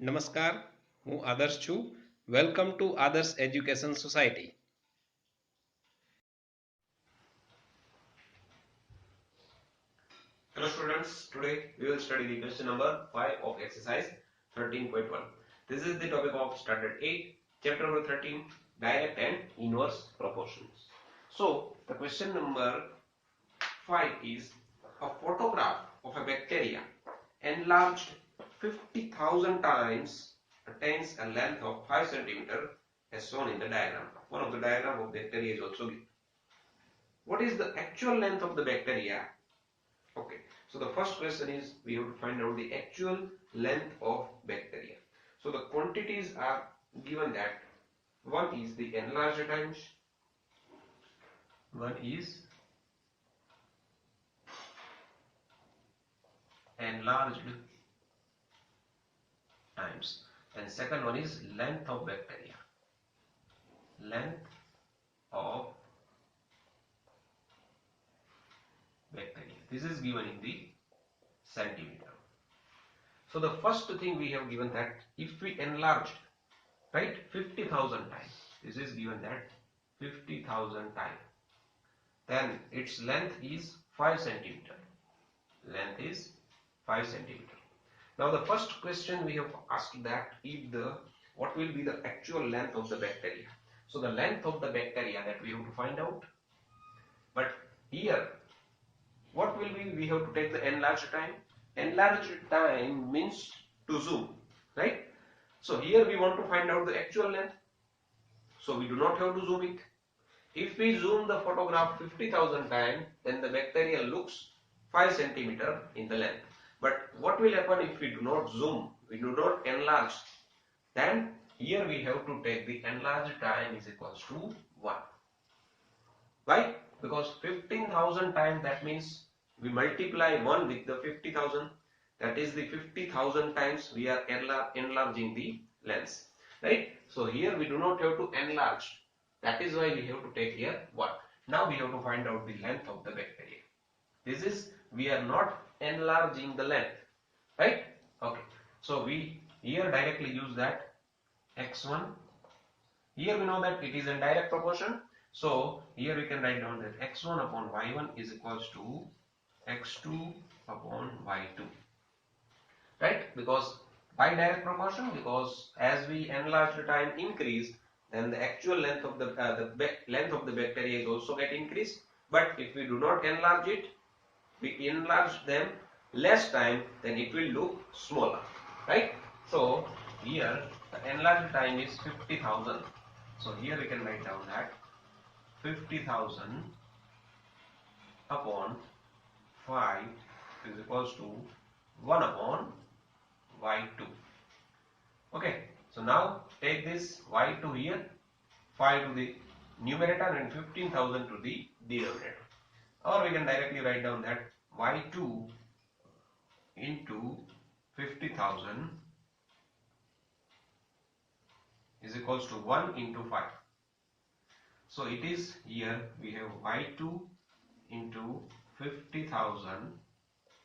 નમસ્કાર, હું આદર્શ છું. વેલકમ ટુ આદર્શ education society. Hello students, today we will study the question number 5 of exercise 13.1. This is the topic of standard 8, chapter number 13, direct and inverse proportions. So the question number 5 is a photograph of a bacteria enlarged 50,000 times attains a length of 5 centimeter as shown in the diagram. One of the diagram of bacteria is also given. What is the actual length of the bacteria? Okay, so the first question is we have to find out the actual length of bacteria. So the quantities are given that one is the enlarged times, one is enlarged times, and second one is length of bacteria. Length of bacteria. This is given in the centimeter. So the first thing we have given that if we enlarged, right, 50,000 times, this is given that 50,000 times, then its length is 5 centimeter. Length is 5 centimeter. Now the first question we have asked that if what will be the actual length of the bacteria. So the length of the bacteria that we have to find out. But here what will be, we have to take the enlarged time. Enlarged time means to zoom, right? So here we want to find out the actual length, so we do not have to zoom it. If we zoom the photograph 50,000 times, then the bacteria looks 5 centimeter in the length. But what will happen if we do not zoom, we do not enlarge? Then here we have to take the enlarged time is equals to 1. Why? Because 15,000 times, that means we multiply 1 with the 50,000. That is the 50,000 times we are enlarging the length, right? So here we do not have to enlarge. That is why we have to take here 1. Now we have to find out the length of the bacteria. This is, we are not enlarging the length, right? Okay. So we here directly use that x1. Here we know that it is in direct proportion. So here we can write down that x1 upon y1 is equals to x2 upon y2, right? Because by direct proportion, because as we enlarge the time increase, then the actual length of the length of the bacteria is also get increased. But if we do not enlarge it, we enlarge them less time, then it will look smaller, right? So here the enlarged time is 50,000. So here we can write down that 50,000 upon 5 is equals to 1 upon y2. Okay, so now take this y2 here, 5 to the numerator and 15,000 to the denominator. Or we can directly write down that y2 into 50,000 is equals to 1 into 5. So it is here we have y2 into 50,000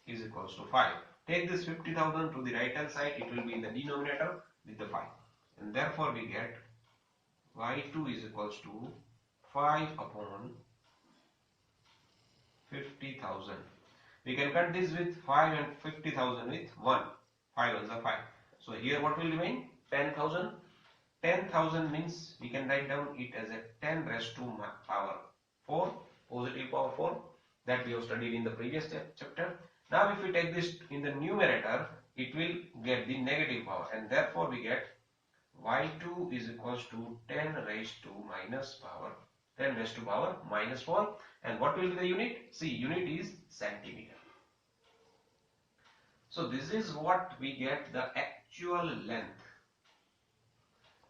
is equals to 5. Take this 50,000 to the right hand side, it will be in the denominator with the 5. And therefore we get y2 is equals to 5 upon 50,000. We can cut this with 5 and 50,000 with 1. 5 ones are 5. So here what will remain? 10,000. 10,000 means we can write down it as a 10 raised to power 4, positive power 4, that we have studied in the previous chapter. Now if we take this in the numerator, it will get the negative power, and therefore we get y2 is equals to 10 raised to minus power 10 raised to power minus 4. And what will be the unit? See, unit is centimeter. So this is what we get the actual length.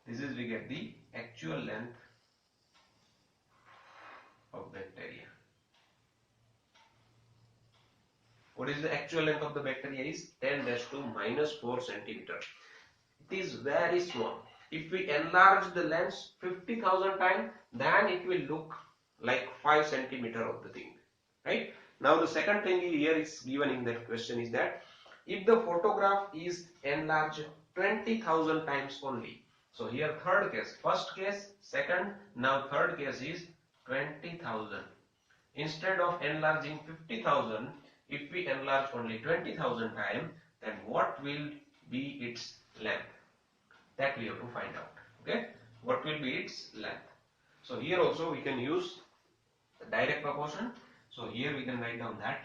This is we get the actual length of bacteria. What is the actual length of the bacteria is 10 raised to minus 4 centimeter. It is very small. If we enlarge the length 50,000 times, then it will look like 5 centimeter of the thing, right? Now the second thing here is given in that question is that if the photograph is enlarged 20,000 times only. So here third case, first case, second, now third case is 20,000. Instead of enlarging 50,000, if we enlarge only 20,000 times, then what will be its length? That we have to find out. Okay, what will be its length? So here also we can use the direct proportion. So here we can write down that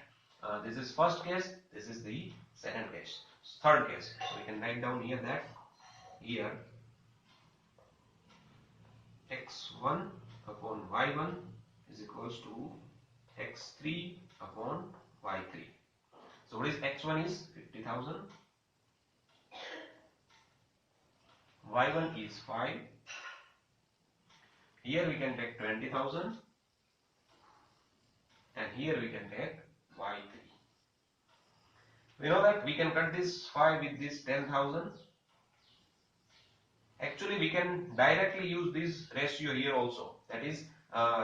this is first case, this is the second case, third case. So we can write down here that here x1 upon y1 is equals to x3 upon y3. So what is x1 is 50,000, y1 is 5. Here we can take 20,000 and here we can take y3. We know that we can cut this 5 with this 10,000. Actually we can directly use this ratio here also, that is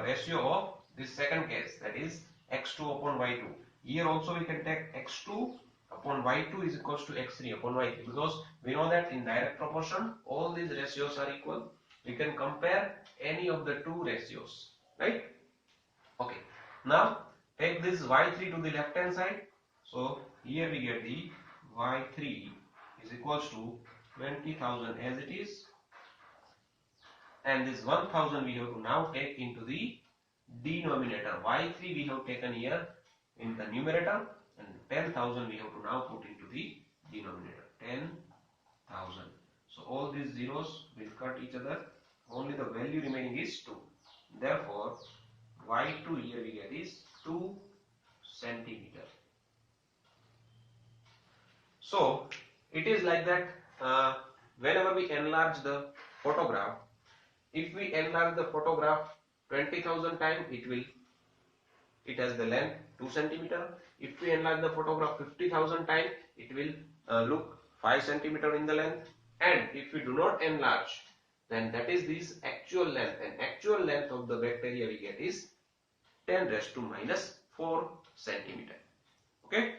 ratio of this second case, that is x2 upon y2. Here also we can take x2 upon y2 is equals to x3 upon y3, because we know that in direct proportion all these ratios are equal. We can compare any of the two ratios, right? Okay, now take this y3 to the left hand side. So here we get the y3 is equals to 20,000 as it is, and this 1,000 we have to now take into the denominator. Y3 we have taken here in the numerator, and 10,000 we have to now put into the denominator. 10,000. So all these zeros will cut each other. Only the value remaining is 2. Therefore, y2 here we get is 2 centimeter. So it is like that. Whenever we enlarge the photograph, if we enlarge the photograph 20,000 times, it has the length 2 centimeter. If we enlarge the photograph 50,000 times, it will look 5 centimeter in the length. And if we do not enlarge, then that is this actual length, and actual length of the bacteria we get is 10 raised to minus 4 centimeter. Okay.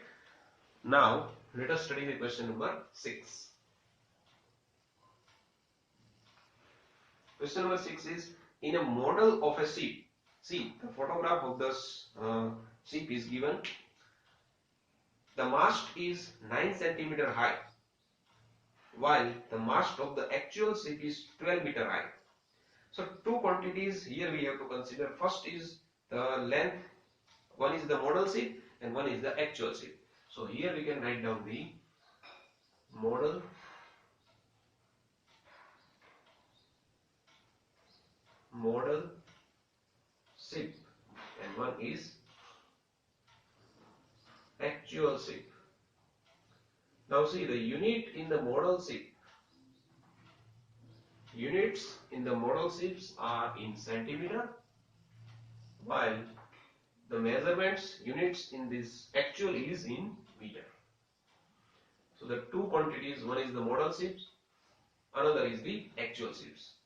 Now let us study the question number 6. Question number 6 is, in a model of a ship, see the photograph of the ship is given. The mast is 9 centimeter high, while the mast of the actual ship is 12 meter high. So two quantities here we have to consider. First is the length. One is the model ship and one is the actual ship. So here we can write down the model ship and one is actual ship. Now see the units in the model ships are in centimeter, while the measurements units in this actual is in meter. So the two quantities, one is the model ships, another is the actual ships.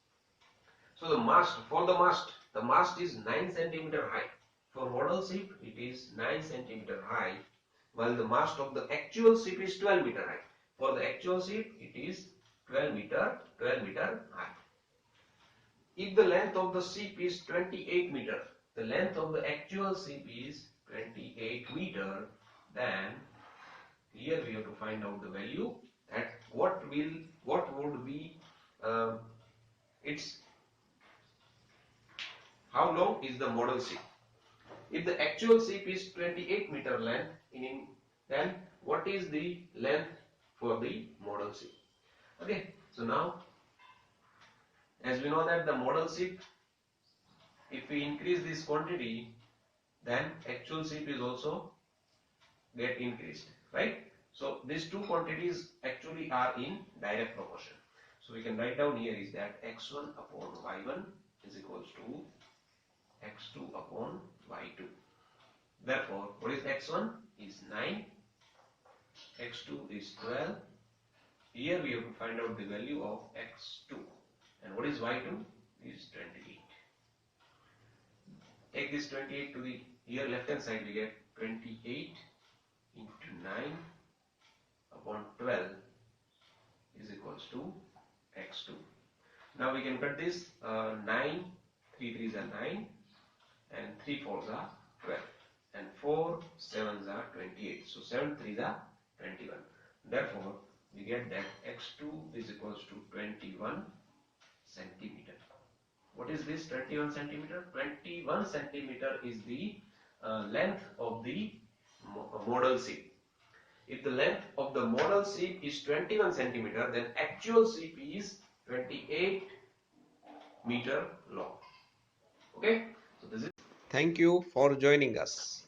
So the mast is 9 centimeter high. For model ship it is 9 centimeter high, while the mast of the actual ship is 12 meter high. For the actual ship it is 12 meter high. If the length of the ship is 28 meter, the length of the actual ship is 28 meter, then here we have to find out the value that what would be its, how long is the model ship. If the actual ship is 28 meter length, then what is the length for the model ship? Okay, so now as we know that the model ship, if we increase this quantity, then actual ship is also get increased, right? So these two quantities actually are in direct proportion. So we can write down here is that x1 upon y1 is equals to x2 upon y2. Therefore, what is x1 is 9, x2 is 12. Here we have to find out the value of x2, and what is y2 is 28. Take this 28 to the here left hand side, we get 28 into 9 upon 12 is equals equals to x2. Now we can cut this 9, 3 3s are 9 and 3 4s are 12 and 4 7s are 28. So 7 3s are 21. Therefore, we get that x2 is equals to 21 centimeter. What is this 21 centimeter? 21 centimeter is the length of the model sheet. If the length of the model sheet is 21 centimeter, then actual sheet is 28 meter long. Okay, so this is. Thank you for joining us.